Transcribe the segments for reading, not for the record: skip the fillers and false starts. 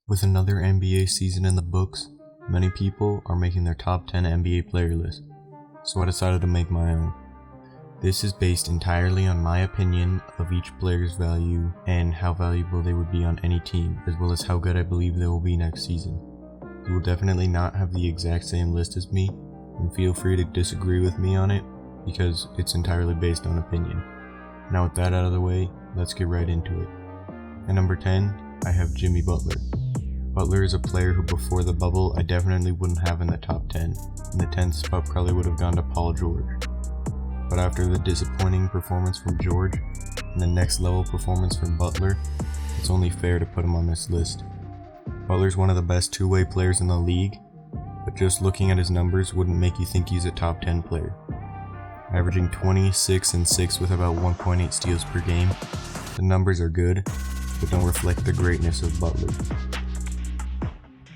With another NBA season in the books, many people are making their top 10 NBA player list, so I decided to make my own. This is based entirely on my opinion of each player's value and how valuable they would be on any team, as well as how good I believe they will be next season. You will definitely not have the exact same list as me, and feel free to disagree with me on it, because it's entirely based on opinion. Now with that out of the way, let's get right into it. At number 10, I have Jimmy Butler. Butler is a player who before the bubble I definitely wouldn't have in the top 10, and the 10th spot probably would have gone to Paul George. But after the disappointing performance from George, and the next level performance from Butler, it's only fair to put him on this list. Butler's one of the best two-way players in the league, but just looking at his numbers wouldn't make you think he's a top 10 player. Averaging 26 and 6 with about 1.8 steals per game, the numbers are good, but don't reflect the greatness of Butler.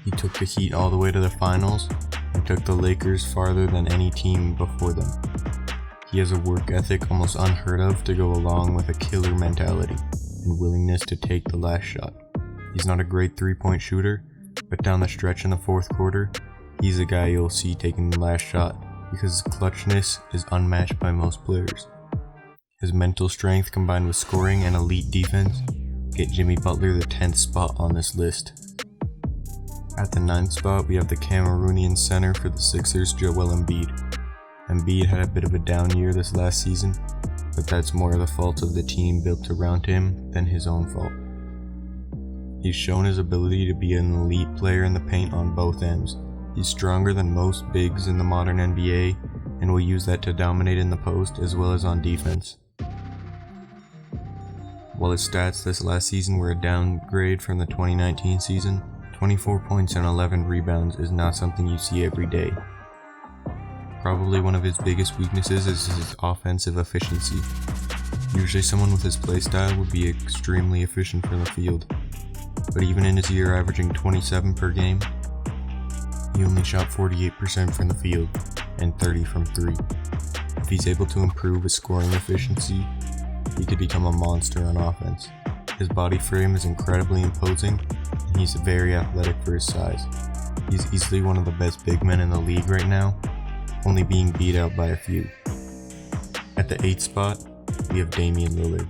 He took the Heat all the way to the finals and took the Lakers farther than any team before them. He has a work ethic almost unheard of to go along with a killer mentality and willingness to take the last shot. He's not a great three-point shooter, but down the stretch in the fourth quarter, he's a guy you'll see taking the last shot because his clutchness is unmatched by most players. His mental strength combined with scoring and elite defense get Jimmy Butler the 10th spot on this list. At the 9th spot, we have the Cameroonian center for the Sixers, Joel Embiid. Embiid had a bit of a down year this last season, but that's more the fault of the team built around him than his own fault. He's shown his ability to be an elite player in the paint on both ends. He's stronger than most bigs in the modern NBA, and will use that to dominate in the post as well as on defense. While his stats this last season were a downgrade from the 2019 season, 24 points and 11 rebounds is not something you see every day. Probably one of his biggest weaknesses is his offensive efficiency. Usually someone with his playstyle would be extremely efficient from the field, but even in his year averaging 27 per game, he only shot 48% from the field and 30 from 3. If he's able to improve his scoring efficiency, he could become a monster on offense. His body frame is incredibly imposing, and he's very athletic for his size. He's easily one of the best big men in the league right now, only being beat out by a few. At the 8th spot, we have Damian Lillard.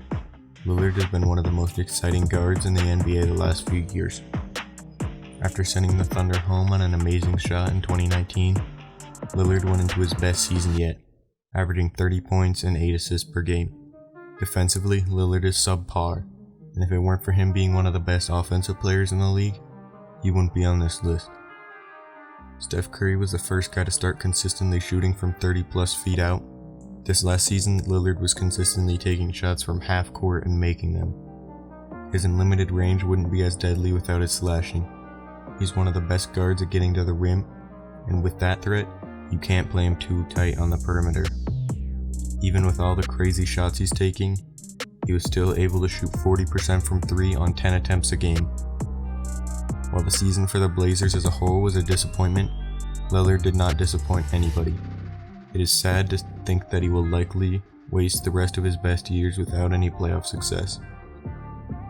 Lillard has been one of the most exciting guards in the NBA the last few years. After sending the Thunder home on an amazing shot in 2019, Lillard went into his best season yet, averaging 30 points and 8 assists per game. Defensively, Lillard is subpar, and if it weren't for him being one of the best offensive players in the league, he wouldn't be on this list. Steph Curry was the first guy to start consistently shooting from 30 plus feet out. This last season, Lillard was consistently taking shots from half court and making them. His unlimited range wouldn't be as deadly without his slashing. He's one of the best guards at getting to the rim, and with that threat, you can't play him too tight on the perimeter. Even with all the crazy shots he's taking, he was still able to shoot 40% from 3 on 10 attempts a game. While the season for the Blazers as a whole was a disappointment, Lillard did not disappoint anybody. It is sad to think that he will likely waste the rest of his best years without any playoff success.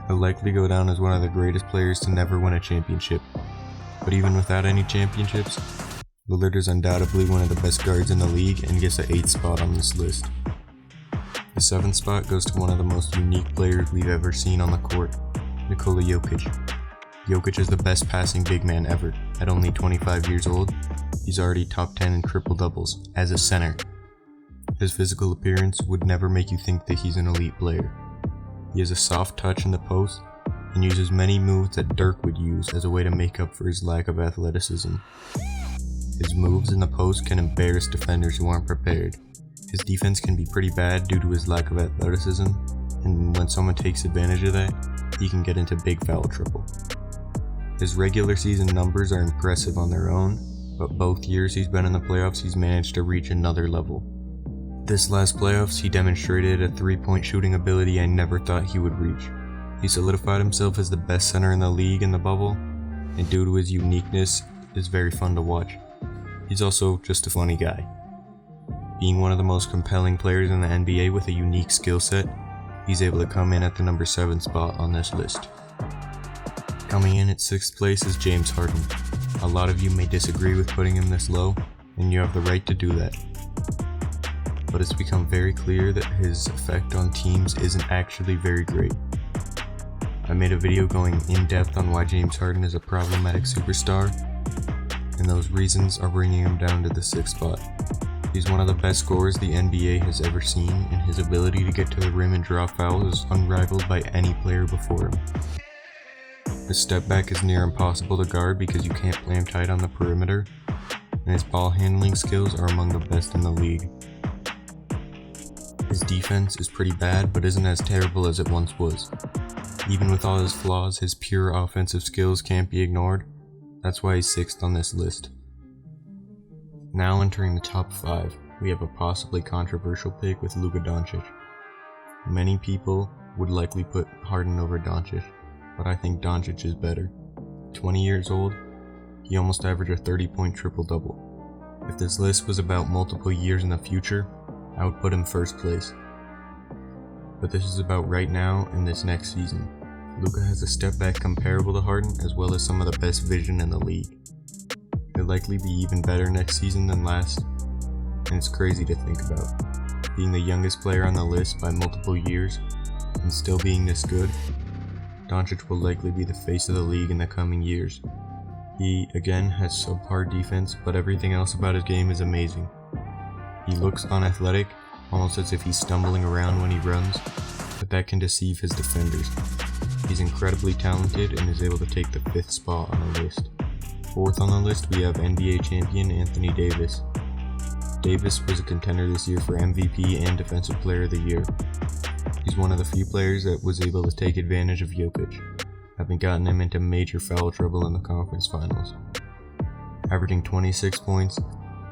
He'll likely go down as one of the greatest players to never win a championship. But even without any championships, Lillard is undoubtedly one of the best guards in the league and gets the 8th spot on this list. The 7th spot goes to one of the most unique players we've ever seen on the court, Nikola Jokic. Jokic is the best passing big man ever. At only 25 years old, he's already top 10 in triple-doubles as a center. His physical appearance would never make you think that he's an elite player. He has a soft touch in the post and uses many moves that Dirk would use as a way to make up for his lack of athleticism. His moves in the post can embarrass defenders who aren't prepared. His defense can be pretty bad due to his lack of athleticism, and when someone takes advantage of that, he can get into big foul trouble. His regular season numbers are impressive on their own, but both years he's been in the playoffs he's managed to reach another level. This last playoffs he demonstrated a three-point shooting ability I never thought he would reach. He solidified himself as the best center in the league in the bubble, and due to his uniqueness, is very fun to watch. He's also just a funny guy. Being one of the most compelling players in the NBA with a unique skill set, he's able to come in at the number 7 spot on this list. Coming in at 6th place is James Harden. A lot of you may disagree with putting him this low, and you have the right to do that. But it's become very clear that his effect on teams isn't actually very great. I made a video going in depth on why James Harden is a problematic superstar, and those reasons are bringing him down to the 6th spot. He's one of the best scorers the NBA has ever seen, and his ability to get to the rim and draw fouls is unrivaled by any player before him. His step back is near impossible to guard because you can't play him tight on the perimeter, and his ball handling skills are among the best in the league. His defense is pretty bad, but isn't as terrible as it once was. Even with all his flaws, his pure offensive skills can't be ignored. That's why he's 6th on this list. Now entering the top 5, we have a possibly controversial pick with Luka Doncic. Many people would likely put Harden over Doncic, but I think Doncic is better. 20 years old, he almost averaged a 30-point triple-double. If this list was about multiple years in the future, I would put him 1st place. But this is about right now and this next season. Luka has a step back comparable to Harden, as well as some of the best vision in the league. He'll likely be even better next season than last, and it's crazy to think about. Being the youngest player on the list by multiple years, and still being this good, Doncic will likely be the face of the league in the coming years. He, again, has subpar defense, but everything else about his game is amazing. He looks unathletic, almost as if he's stumbling around when he runs, but that can deceive his defenders. He's incredibly talented and is able to take the 5th spot on the list. 4th on the list, we have NBA champion Anthony Davis. Davis was a contender this year for MVP and Defensive Player of the Year. He's one of the few players that was able to take advantage of Jokic, having gotten him into major foul trouble in the conference finals. Averaging 26 points,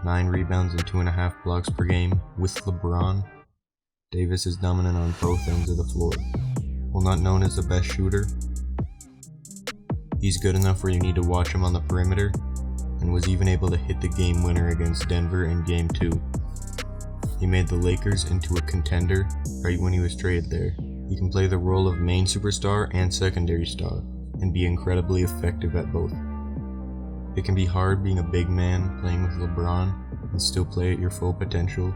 9 rebounds, and 2.5 blocks per game with LeBron, Davis is dominant on both ends of the floor. While not known as the best shooter, he's good enough where you need to watch him on the perimeter, and was even able to hit the game winner against Denver in Game 2. He made the Lakers into a contender right when he was traded there. He can play the role of main superstar and secondary star, and be incredibly effective at both. It can be hard being a big man playing with LeBron and still play at your full potential,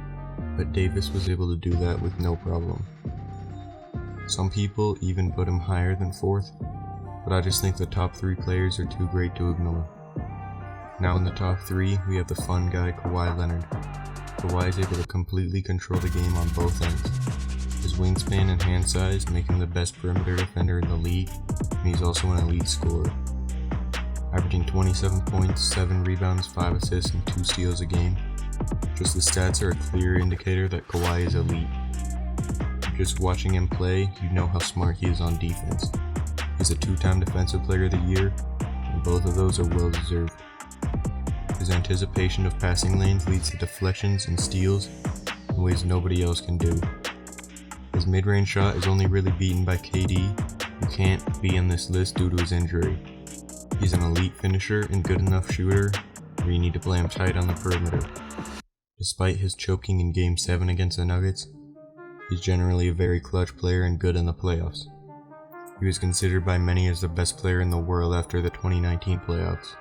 but Davis was able to do that with no problem. Some people even put him higher than 4th, but I just think the top 3 players are too great to ignore. Now in the top 3, we have the fun guy Kawhi Leonard. Kawhi is able to completely control the game on both ends. His wingspan and hand size make him the best perimeter defender in the league, and he's also an elite scorer. Averaging 27 points, 7 rebounds, 5 assists, and 2 steals a game. Just the stats are a clear indicator that Kawhi is elite. Just watching him play, you know how smart he is on defense. He's a 2-time Defensive Player of the Year, and both of those are well deserved. His anticipation of passing lanes leads to deflections and steals in ways nobody else can do. His mid-range shot is only really beaten by KD, who can't be on this list due to his injury. He's an elite finisher and good enough shooter where you need to play him tight on the perimeter. Despite his choking in Game 7 against the Nuggets, he's generally a very clutch player and good in the playoffs. He was considered by many as the best player in the world after the 2019 playoffs.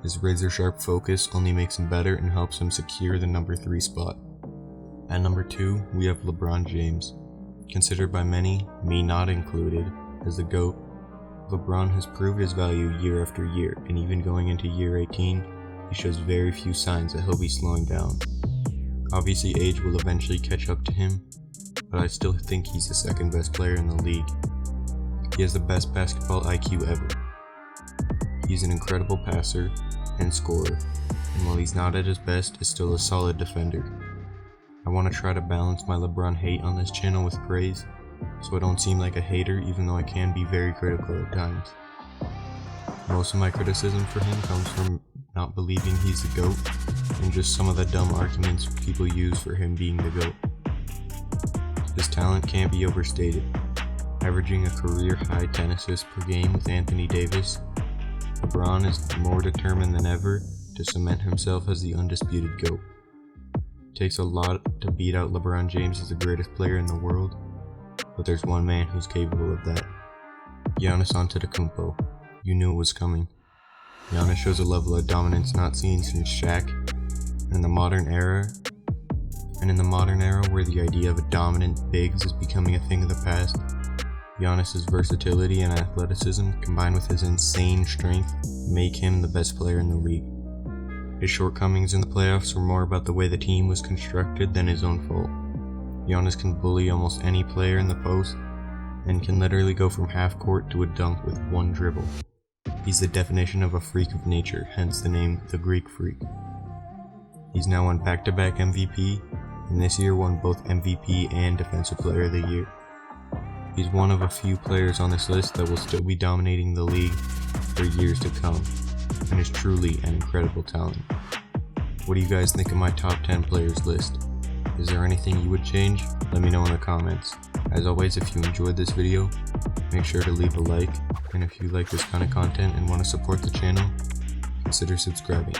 His razor-sharp focus only makes him better and helps him secure the number 3 spot. At number 2, we have LeBron James. Considered by many, me not included, as the GOAT, LeBron has proved his value year after year, and even going into year 18, he shows very few signs that he'll be slowing down. Obviously age will eventually catch up to him, but I still think he's the 2nd best player in the league. He has the best basketball IQ ever. He's an incredible passer and scorer, and while he's not at his best, is still a solid defender. I want to try to balance my LeBron hate on this channel with praise, so I don't seem like a hater even though I can be very critical at times. Most of my criticism for him comes from not believing he's the GOAT, and just some of the dumb arguments people use for him being the GOAT. His talent can't be overstated. Averaging a career-high 10 assists per game with Anthony Davis, LeBron is more determined than ever to cement himself as the undisputed GOAT. It takes a lot to beat out LeBron James as the greatest player in the world, but there's one man who's capable of that. Giannis Antetokounmpo. you knew it was coming. Giannis shows a level of dominance not seen since Shaq. In the modern era where the idea of a dominant bigs is becoming a thing of the past, Giannis' versatility and athleticism combined with his insane strength make him the best player in the league. His shortcomings in the playoffs were more about the way the team was constructed than his own fault. Giannis can bully almost any player in the post and can literally go from half court to a dunk with one dribble. He's the definition of a freak of nature, hence the name the Greek Freak. He's now won back-to-back MVP, and this year won both MVP and Defensive Player of the Year. He's one of a few players on this list that will still be dominating the league for years to come, and is truly an incredible talent. What do you guys think of my top 10 players list? Is there anything you would change? Let me know in the comments. As always, if you enjoyed this video, make sure to leave a like, and if you like this kind of content and want to support the channel, consider subscribing.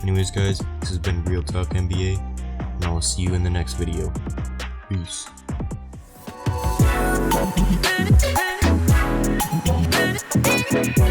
Anyways guys, this has been Real Talk NBA, and I will see you in the next video. Peace. We'll be right back.